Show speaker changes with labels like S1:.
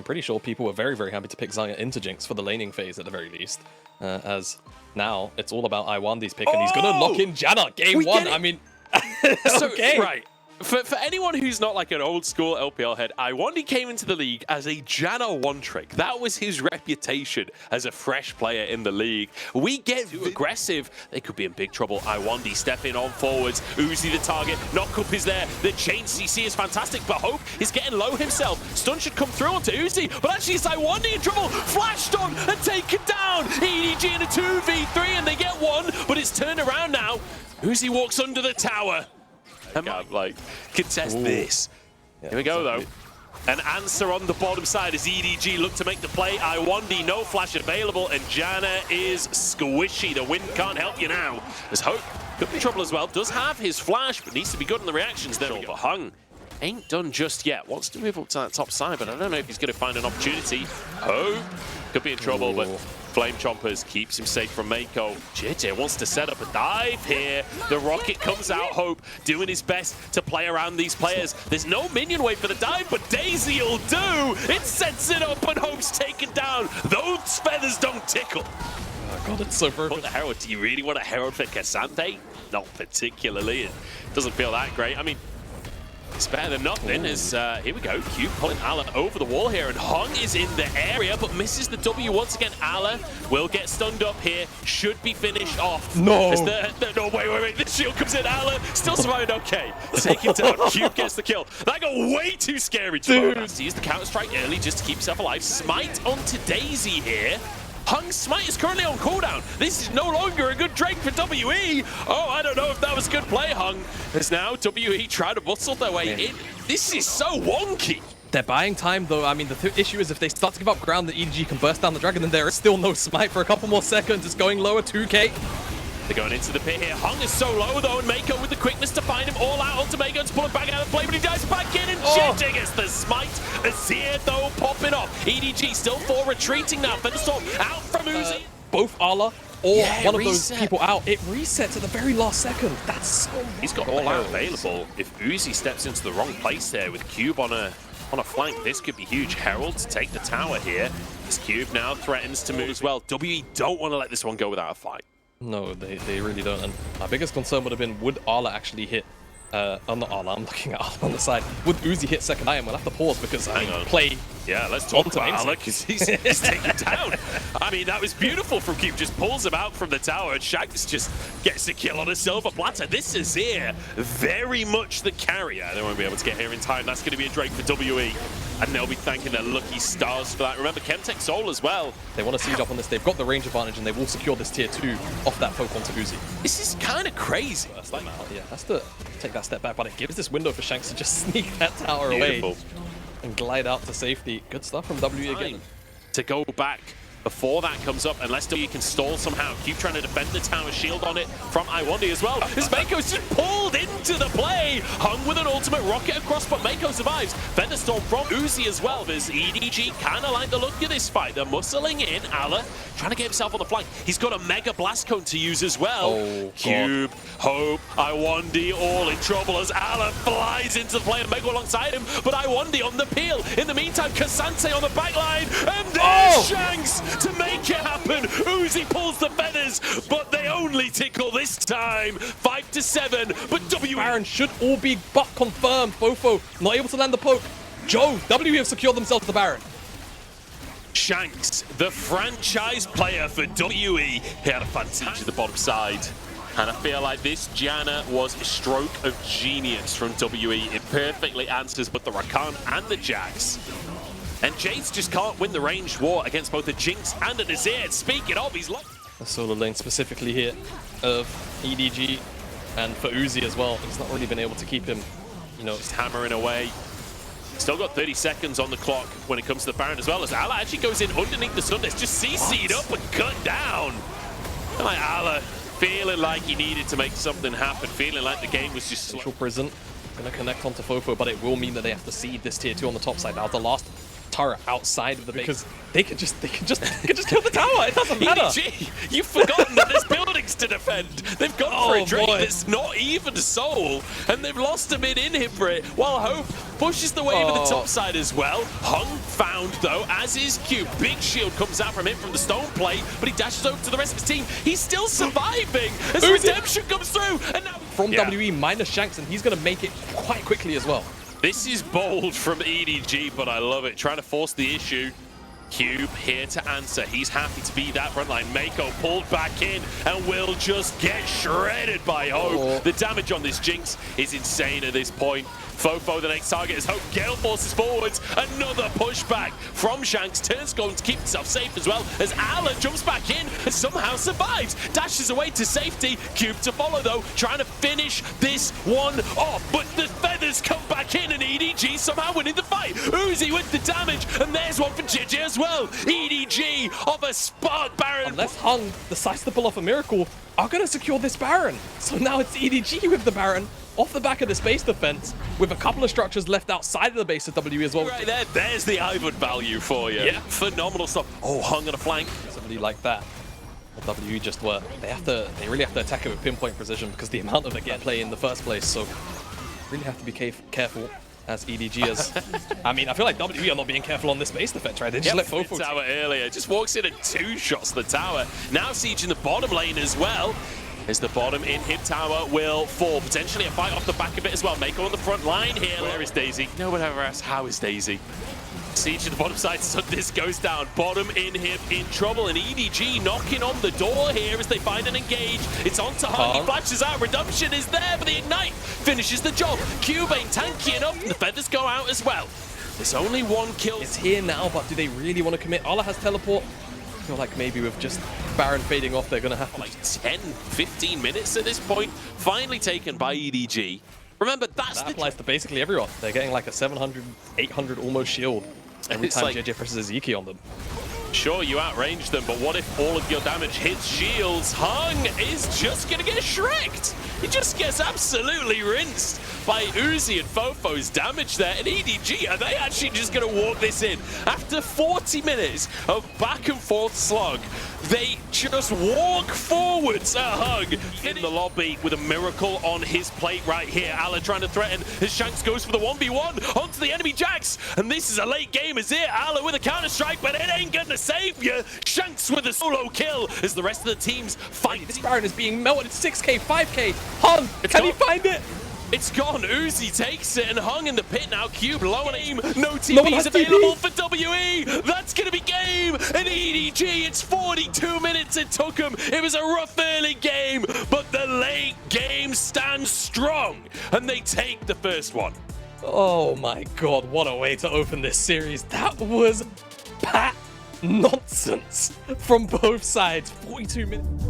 S1: pretty sure people were very, very happy to pick Xayah into Jinx for the laning phase at the very least. As now it's all about Iwandi's pick, and he's going to lock in Janna game one. I mean, okay.
S2: Right. For anyone who's not like an old school LPL head, Iwandi came into the league as a Janna one-trick. That was his reputation as a fresh player in the league. We get too aggressive, they could be in big trouble. Iwandi stepping on forwards. Uzi the target. Knockup is there. The chain CC is fantastic, but Hope is getting low himself. Stun should come through onto Uzi, but actually it's Iwandi in trouble. Flashed on and taken down. EDG in a 2v3 and they get one, but it's turned around now. Uzi walks under the tower. And like, contest this. Yeah, here we go, though. An answer on the bottom side as EDG look to make the play. Iwandi, no flash available, and Janna is squishy. The wind can't help you now. As Hope could be trouble as well. Does have his flash, but needs to be good on the reactions. There we go. Hung ain't done just yet. Wants to move up to that top side, but I don't know if he's going to find an opportunity. Hope could be in trouble, but Flame Chompers keeps him safe from Mako. JJ wants to set up a dive here. The rocket comes out. Hope doing his best to play around these players. There's no minion wave for the dive, but Daisy will do. It sets it up and Hope's taken down. Those feathers don't tickle.
S1: Oh god, it's so perfect.
S2: Put the Herald. Do you really want a Herald for Cassante? Not particularly. It doesn't feel that great. I mean, it's better than nothing. As here we go, Cube pulling Ala over the wall here, and Hung is in the area, but misses the W once again. Ala will get stunned up here, should be finished off.
S1: No!
S2: No, wait, the shield comes in, Ala still surviving, okay. Take it down, Cube gets the kill. That got way too scary, dude. Has to use the counter-strike early just to keep himself alive. Smite onto Daisy here. Hung's smite is currently on cooldown. This is no longer a good Drake for WE. Oh, I don't know if that was a good play, Hung. As now WE try to muscle their way in. This is so wonky.
S1: They're buying time, though. I mean, the issue is if they start to give up ground, the EDG can burst down the dragon, then there is still no smite for a couple more seconds. It's going lower, 2k.
S2: They're going into the pit here. Hung is so low, though, and Mako with the quickness to find him all out onto Mako to pull him back out of play, but he dives back in, and JJ gets the smite. Azir, though, popping off. EDG still for retreating now. Thunderstorm out from Uzi.
S1: Both Ala or one of those people out. It resets at the very last second. That's so
S2: He's got all out available. If Uzi steps into the wrong place there with Cube on a flank, this could be huge. Herald to take the tower here. This Cube now threatens to move as well. WE don't want to let this one go without a fight.
S1: No, they really don't. And my biggest concern would have been, would Ala actually hit, not Ala, I'm looking at Ala on the side. Would Uzi hit second iron? We'll have to pause because I mean, play.
S2: Yeah, let's talk about Ala because he's taken down. I mean, that was beautiful from Cube. Just pulls him out from the tower, and Shanks just gets the kill on a silver platter. This is here very much the carrier. They won't be able to get here in time. That's going to be a Drake for WE. And they'll be thanking their lucky stars for that. Remember, Chemtech Soul as well.
S1: They want to siege up on this. They've got the range advantage, and they will secure this tier 2 off that poke onto Uzi.
S2: This is kind of crazy.
S1: Yeah, has to take that step back, but it gives this window for Shanks to just sneak that tower away and glide out to safety. Good stuff from WE again.
S2: To go back before that comes up, unless WE can stall somehow. Keep trying to defend the tower, shield on it from Iwandi as well. As Mako's just pulled into the play. Hung with an ultimate rocket across, but Mako survives. Thunderstorm from Uzi as well. There's EDG kind of like the look of this fight. They're muscling in. Ala trying to get himself on the flank. He's got a mega blast cone to use as well.
S1: Oh,
S2: Cube, Hope, Iwandi all in trouble as Ala flies into the play and Mega alongside him, but Iwandi on the peel. In the meantime, Cassante on the back line, and there's Shanks to make it happen. Uzi pulls the feathers, but they only tickle this time. 5-7, but WE
S1: Baron should all be but confirmed. Fofo not able to land the poke. Joe, WE have secured themselves the Baron.
S2: Shanks, the franchise player for WE, he had a fantastic to the bottom side. And I feel like this Janna was a stroke of genius from WE. It perfectly answers both the Rakan and the Jax. And Jace just can't win the ranged war against both the Jinx and the Nazir. Speaking of, he's locked.
S1: The solo lane specifically here of EDG and for Uzi as well. He's not really been able to keep him, you know,
S2: just hammering away. Still got 30 seconds on the clock when it comes to the Baron as well, as Ala actually goes in underneath the sun. It's just CC'd up and cut down. And like Ala feeling like he needed to make something happen, feeling like the game was just
S1: Central Prison gonna connect onto Fofo, but it will mean that they have to seed this tier 2 on the top side. Now the last turret outside of the base, because they can just kill the tower. It doesn't matter.
S2: EDG, you've forgotten that there's buildings to defend. They've gone for a Drake that's not even soul, and they've lost a mid in him for it. While Hope pushes the wave of the top side as well. Hung found though, as is Cube. Big shield comes out from him from the stone plate, but he dashes over to the rest of his team. He's still surviving as redemption comes through, and now
S1: from WE minus Shanks, and he's going to make it quite quickly as well.
S2: This is bold from EDG, but I love it. Trying to force the issue. Cube here to answer. He's happy to be that frontline. Mako pulled back in and will just get shredded by Hope. The damage on this Jinx is insane at this point. Fofo, the next target is Hope. Gale forces forwards. Another pushback from Shanks. Turns going to keep himself safe as well as Ala jumps back in and somehow survives. Dashes away to safety. Cube to follow though, trying to finish this one off. But the feathers come back in and EDG somehow winning the fight. Uzi with the damage, and there's one for JJ as well. EDG of a Spark Baron.
S1: Unless Hung decides to pull off a miracle, are going to secure this Baron. So now it's EDG with the Baron off the back of the space defense with a couple of structures left outside of the base of WE as well.
S2: Right there, there's the Ivan value for you. Yeah. Phenomenal stuff. Oh, Hung on a flank.
S1: Somebody like that. WE just were. They really have to attack it with pinpoint precision because the amount of the get play in the first place. So really have to be careful as EDG is. I mean, I feel like WE are not being careful on this base defense, right? They just let Fofo
S2: tower earlier. Just walks in and 2 shots the tower. Now siege in the bottom lane as well. As the bottom inhib tower will fall. Potentially a fight off the back of it as well. Mako on the front line here. Where is Daisy? No one ever asks, how is Daisy? Siege to the bottom side, so this goes down. Bottom inhib in trouble, and EDG knocking on the door here as they find an engage. It's on to Hung. He flashes out. Redemption is there, but the Ignite finishes the job. Cube ain't tanky enough, and the feathers go out as well. There's only 1 kill.
S1: It's here now, but do they really want to commit? Ala has teleport. I feel like maybe with just Baron fading off, they're going to have to...
S2: Like 10, 15 minutes at this point. Finally taken by EDG. Remember, that
S1: applies to basically everyone. They're getting like a 700, 800 almost shield every time like, JJ presses Ziki on them.
S2: Sure, you outrange them, but what if all of your damage hits shields? Hung is just going to get shreked. He just gets absolutely rinsed by Uzi and Fofo's damage there. And EDG, are they actually just going to walk this in? After 40 minutes of back and forth slog, they just walk forwards a Hug in the lobby with a miracle on his plate right here. Ala trying to threaten as Shanks goes for the 1v1 onto the enemy Jax. And this is a late game as here. Ala with a counter-strike, but it ain't gonna save you. Shanks with a solo kill as the rest of the teams fight.
S1: This Baron is being melted. 6k, 5k. Hung, can he find it?
S2: It's gone. Uzi takes it and Hung in the pit now. Cube low on aim. No TP's available for WE. That's going to be game. And EDG, it's 42 minutes it took him. It was a rough early game, but the late game stands strong. And they take the first one.
S1: Oh my god, what a way to open this series. That was pat nonsense from both sides. 42 minutes.